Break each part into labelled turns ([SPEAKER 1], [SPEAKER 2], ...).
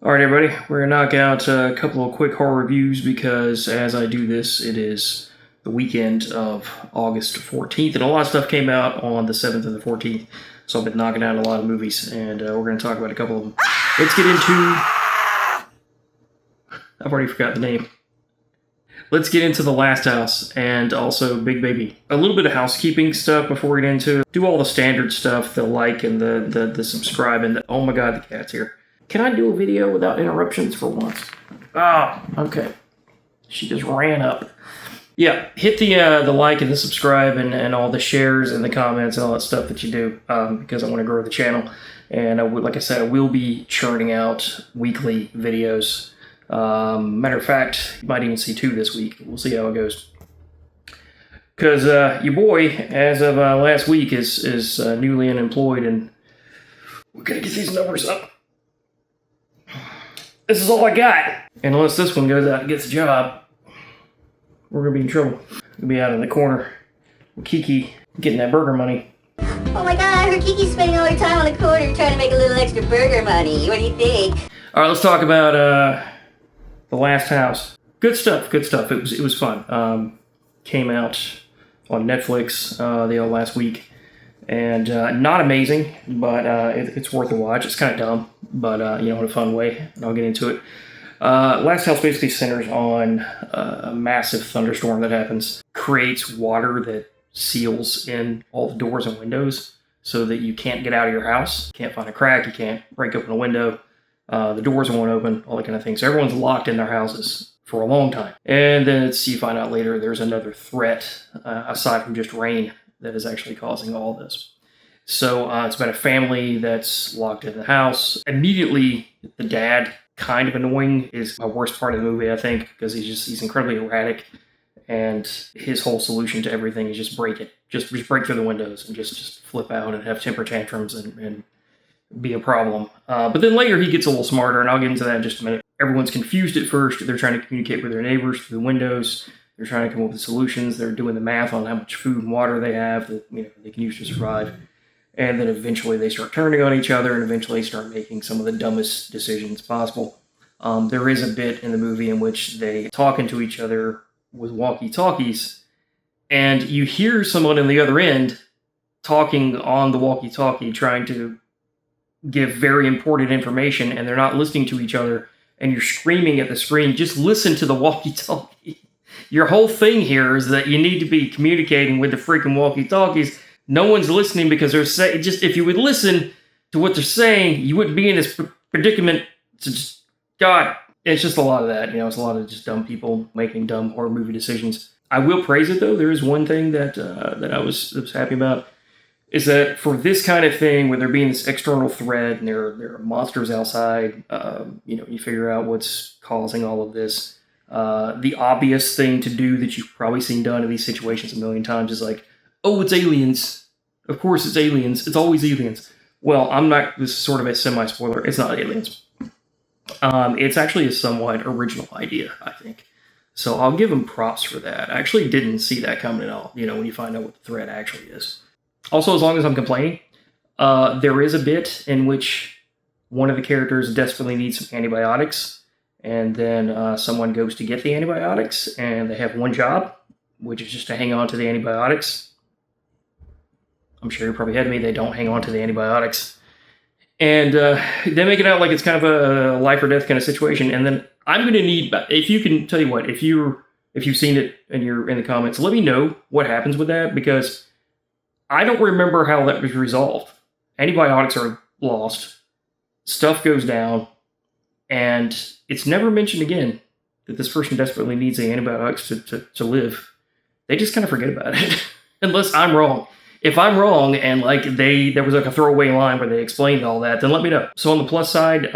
[SPEAKER 1] All right, everybody, we're going to knock out a couple of quick horror reviews because as I do this, it is the weekend of August 14th, and a lot of stuff came out on the 7th and the 14th, so I've been knocking out a lot of movies, and we're going to talk about a couple of them. Let's get into... I've already forgot the name. Let's get into The Last House and also Big Baby. A little bit of housekeeping stuff before we get into it. Do all the standard stuff, the like and the subscribe, and the... Oh my god, the cat's here. Can I do a video without interruptions for once? Ah, okay. She just ran up. Yeah, hit the like and the subscribe and all the shares and the comments and all that stuff that you do because I want to grow the channel. And like I said, I will be churning out weekly videos. Matter of fact, you might even see 2 this week. We'll see how it goes. Because your boy, as of last week, is newly unemployed, and we're going to get these numbers up. This is all I got. And unless this one goes out and gets a job, we're going to be in trouble. We'll be out in the corner with Kiki getting that burger money.
[SPEAKER 2] Oh my god, I heard Kiki's spending all her time on the corner trying to make a little extra burger money. What do you think?
[SPEAKER 1] All right, let's talk about The Last House. Good stuff, good stuff. It was fun. Came out on Netflix the last week. And not amazing, but it's worth a watch. It's kind of dumb, but in a fun way, and I'll get into it. Last House basically centers on a massive thunderstorm that happens, creates water that seals in all the doors and windows so that you can't get out of your house, can't find a crack, you can't break open a window, the doors won't open, all that kind of thing. So everyone's locked in their houses for a long time. And then you find out later there's another threat, aside from just rain, that is actually causing all this. So it's about a family that's locked in the house. Immediately, the dad, kind of annoying, is my worst part of the movie, I think, because he's incredibly erratic, and his whole solution to everything is just break it. Just break through the windows and just flip out and have temper tantrums and be a problem. But then later he gets a little smarter, and I'll get into that in just a minute. Everyone's confused at first. They're trying to communicate with their neighbors through the windows. They're trying to come up with solutions. They're doing the math on how much food and water they have that they can use to survive. And then eventually they start turning on each other and eventually start making some of the dumbest decisions possible. There is a bit in the movie in which they talk into each other with walkie-talkies, and you hear someone on the other end talking on the walkie-talkie trying to give very important information, and they're not listening to each other, and you're screaming at the screen, just listen to the walkie-talkie. Your whole thing here is that you need to be communicating with the freaking walkie-talkies. No one's listening because they're saying, just if you would listen to what they're saying, you wouldn't be in this predicament. God, it's just a lot of that. It's a lot of just dumb people making dumb horror movie decisions. I will praise it, though. There is one thing that I was happy about, is that for this kind of thing, where there being this external threat and there are monsters outside, you figure out what's causing all of this. The obvious thing to do that you've probably seen done in these situations a million times is like, oh, it's aliens. Of course it's aliens. It's always aliens. Well, this is sort of a semi-spoiler. It's not aliens. It's actually a somewhat original idea, I think. So I'll give them props for that. I actually didn't see that coming at all, when you find out what the threat actually is. Also, as long as I'm complaining, there is a bit in which one of the characters desperately needs some antibiotics, and then someone goes to get the antibiotics, and they have one job, which is just to hang on to the antibiotics. I'm sure you're probably ahead of me. They don't hang on to the antibiotics. And they make it out like it's kind of a life or death kind of situation. And then I'm going to need, if you can, tell you what, if you've seen it and you're in the comments, let me know what happens with that, because I don't remember how that was resolved. Antibiotics are lost. Stuff goes down. And it's never mentioned again that this person desperately needs the antibiotics to live. They just kind of forget about it. Unless I'm wrong. If I'm wrong and there was a throwaway line where they explained all that, then let me know. So on the plus side,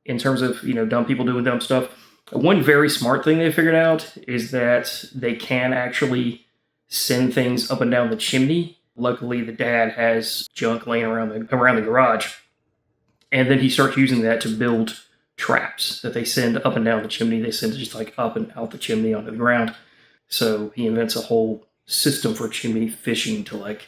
[SPEAKER 1] in terms of dumb people doing dumb stuff, one very smart thing they figured out is that they can actually send things up and down the chimney. Luckily, the dad has junk laying around the garage, and then he starts using that to build traps that they send up and down the chimney. They send just up and out the chimney onto the ground. So he invents a whole system for chimney fishing to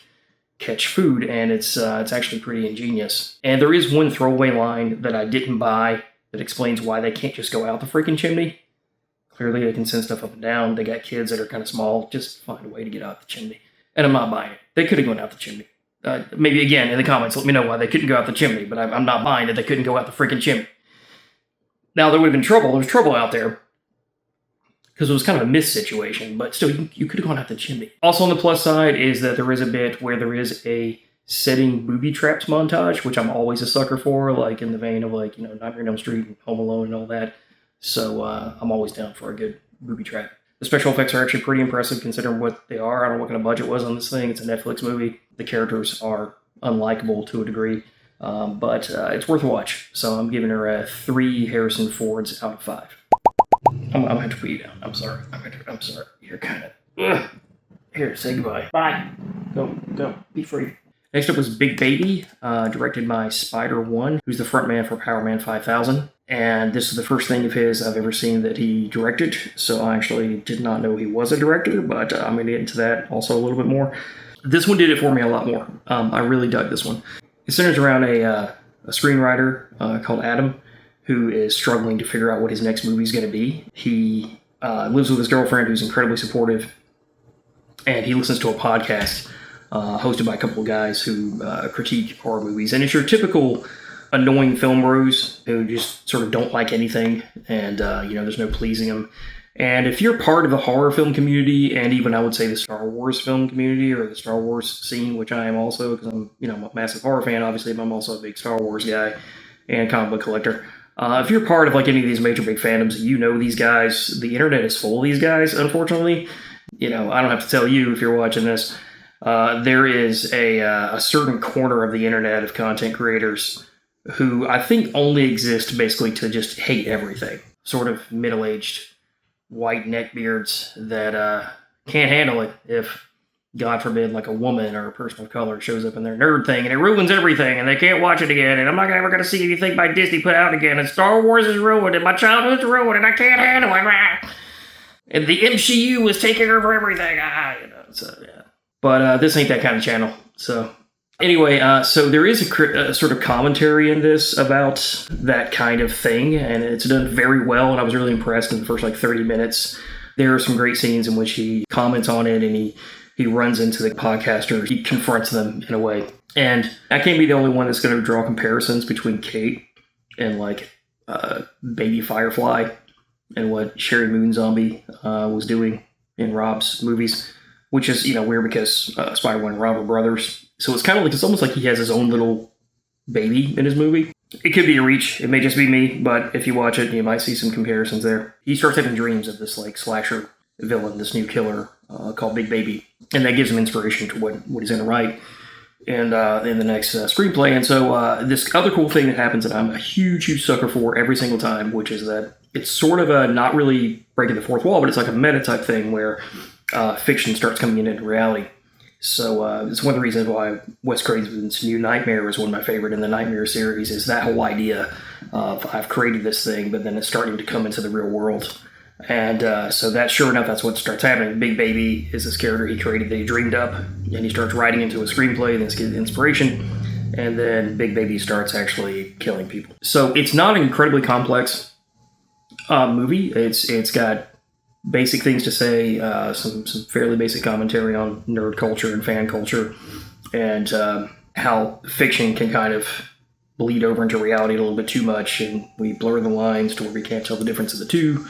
[SPEAKER 1] catch food, and it's actually pretty ingenious. And there is one throwaway line that I didn't buy that explains why they can't just go out the freaking chimney. Clearly they can send stuff up and down. They got kids that are kind of small. Just find a way to get out the chimney. And I'm not buying it. They could have gone out the chimney. Maybe again in the comments, let me know why they couldn't go out the chimney, but I'm not buying that they couldn't go out the freaking chimney. Now, there would have been trouble. There was trouble out there because it was kind of a missed situation, but still, you could have gone out the chimney. Also, on the plus side is that there is a bit where there is a setting booby traps montage, which I'm always a sucker for, like in the vein of like, Nightmare on Elm Street and Home Alone and all that. So I'm always down for a good booby trap. The special effects are actually pretty impressive considering what they are. I don't know what kind of budget was on this thing. It's a Netflix movie. The characters are unlikable to a degree, but it's worth a watch. So I'm giving her 3 Harrison Fords out of 5. I'm going to have to put you down. I'm sorry. I'm sorry. You're kind of... Ugh. Here, say goodbye. Bye. Go. Be free. Next up was Big Baby, directed by Spider-One, who's the frontman for Power Man 5000. And this is the first thing of his I've ever seen that he directed, so I actually did not know he was a director, but I'm going to get into that also a little bit more. This one did it for me a lot more. I really dug this one. It centers around a screenwriter called Adam, who is struggling to figure out what his next movie is going to be. He lives with his girlfriend, who's incredibly supportive, and he listens to a podcast hosted by a couple of guys who critique horror movies. And it's your typical annoying film bros who just sort of don't like anything, and there's no pleasing them. And if you're part of the horror film community, and even I would say the Star Wars film community or the Star Wars scene, which I am also, because I'm a massive horror fan, obviously, but I'm also a big Star Wars guy and comic book collector. If you're part of like any of these major big fandoms, these guys. The internet is full of these guys, unfortunately. I don't have to tell you if you're watching this. There is a certain corner of the internet of content creators who I think only exist basically to just hate everything. Sort of middle-aged white neckbeards that can't handle it if, God forbid, like a woman or a person of color shows up in their nerd thing and it ruins everything and they can't watch it again, and I'm not ever going to see anything by Disney put out again, and Star Wars is ruined and my childhood's ruined and I can't handle it. And the MCU is taking over everything. So yeah. But this ain't that kind of channel. So anyway, so there is a sort of commentary in this about that kind of thing, and it's done very well, and I was really impressed in the first 30 minutes. There are some great scenes in which he comments on it, and he runs into the podcasters. He confronts them in a way. And I can't be the only one that's going to draw comparisons between Kate and Baby Firefly and what Sherry Moon Zombie was doing in Rob's movies, which is, weird because Spider-Man and Rob are brothers. So it's it's almost like he has his own little baby in his movie. It could be a reach. It may just be me, but if you watch it, you might see some comparisons there. He starts having dreams of this slasher villain, this new killer called Big Baby, and that gives him inspiration to what he's going to write in the next screenplay. And so this other cool thing that happens that I'm a huge sucker for every single time, which is that it's sort of a not really breaking the fourth wall, but it's like a meta type thing where fiction starts coming into reality. So it's one of the reasons why Wes Craven's New Nightmare is one of my favorite in the Nightmare series, is that whole idea of I've created this thing, but then it's starting to come into the real world. And so that, sure enough, that's what starts happening. Big Baby is this character he created that he dreamed up, and he starts writing into a screenplay, and this gets inspiration, and then Big Baby starts actually killing people. So it's not an incredibly complex movie. It's got basic things to say, some fairly basic commentary on nerd culture and fan culture, and how fiction can kind of bleed over into reality a little bit too much, and we blur the lines to where we can't tell the difference of the two.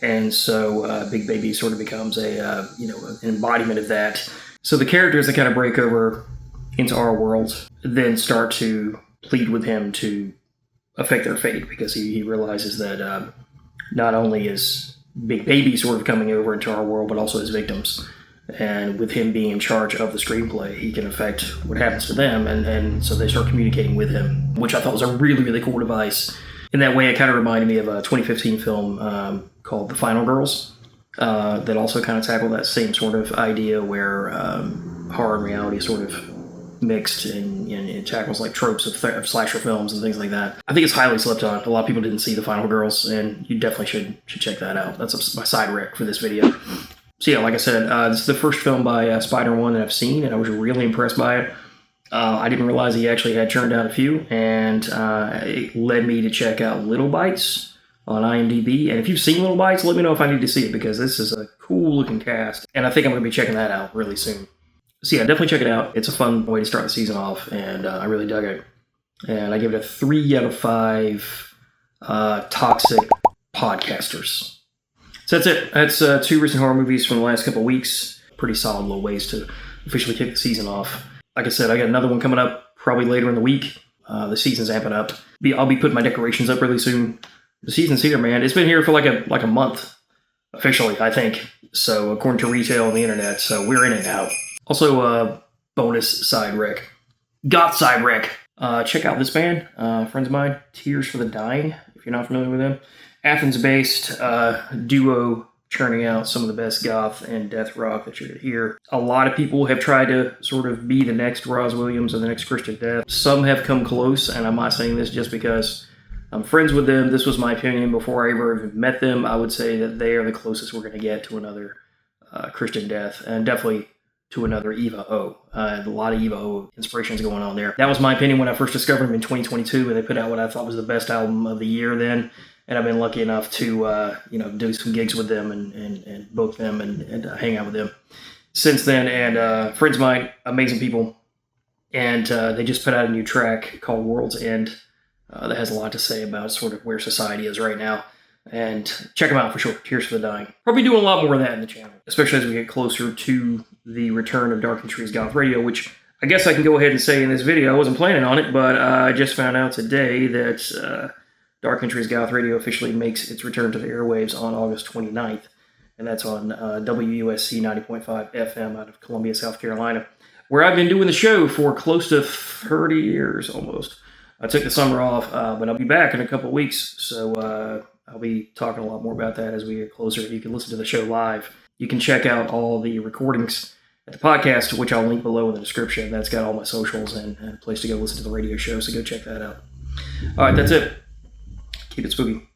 [SPEAKER 1] And so Big Baby sort of becomes an embodiment of that. So the characters that kind of break over into our world then start to plead with him to affect their fate, because he realizes that not only is Big Baby sort of coming over into our world, but also his victims. And with him being in charge of the screenplay, he can affect what happens to them. And so they start communicating with him, which I thought was a really, really cool device. In that way, it kind of reminded me of a 2015 film called The Final Girls that also kind of tackled that same sort of idea where horror and reality sort of mixed, and it tackles tropes of slasher films and things like that. I think it's highly slept on. A lot of people didn't see The Final Girls, and you definitely should check that out. That's my side rec for this video. So yeah, like I said, this is the first film by Spider-One that I've seen, and I was really impressed by it. I didn't realize he actually had churned out a few, and it led me to check out Little Bites on IMDb. And if you've seen Little Bites, let me know if I need to see it, because this is a cool-looking cast, and I think I'm going to be checking that out really soon. So yeah, definitely check it out. It's a fun way to start the season off, and I really dug it. And I give it a 3 out of 5 toxic podcasters. So that's it. That's 2 recent horror movies from the last couple of weeks. Pretty solid little ways to officially kick the season off. Like I said, I got another one coming up probably later in the week. The season's amping up. I'll be putting my decorations up really soon. The season's here, man. It's been here for like a month, officially, I think. So according to retail on the internet, so we're in it now. Also, bonus side rec. Goth side rec. Check out this band, friends of mine, Tears for the Dying, if you're not familiar with them. Athens-based duo churning out some of the best goth and death rock that you're going to hear. A lot of people have tried to sort of be the next Roz Williams or the next Christian Death. Some have come close, and I'm not saying this just because I'm friends with them. This was my opinion before I ever even met them. I would say that they are the closest we're going to get to another Christian Death, and definitely to another Eva O. A lot of Eva O inspirations going on there. That was my opinion when I first discovered them in 2022, and they put out what I thought was the best album of the year then. And I've been lucky enough to do some gigs with them and book them and hang out with them since then. And friends of mine, amazing people. And they just put out a new track called World's End that has a lot to say about sort of where society is right now. And check them out for sure. Tears for the Dying. Probably doing a lot more of that in the channel, especially as we get closer to the return of Entries Goth Radio, which I guess I can go ahead and say in this video. I wasn't planning on it, but I just found out today that Entries Goth Radio officially makes its return to the airwaves on August 29th, and that's on WUSC 90.5 FM out of Columbia, South Carolina, where I've been doing the show for close to 30 years almost. I took the summer off, but I'll be back in a couple weeks, so I'll be talking a lot more about that as we get closer. You can listen to the show live. You can check out all the recordings at the podcast, which I'll link below in the description. That's got all my socials and a place to go listen to the radio show, so go check that out. All right, that's it. Keep it spooky.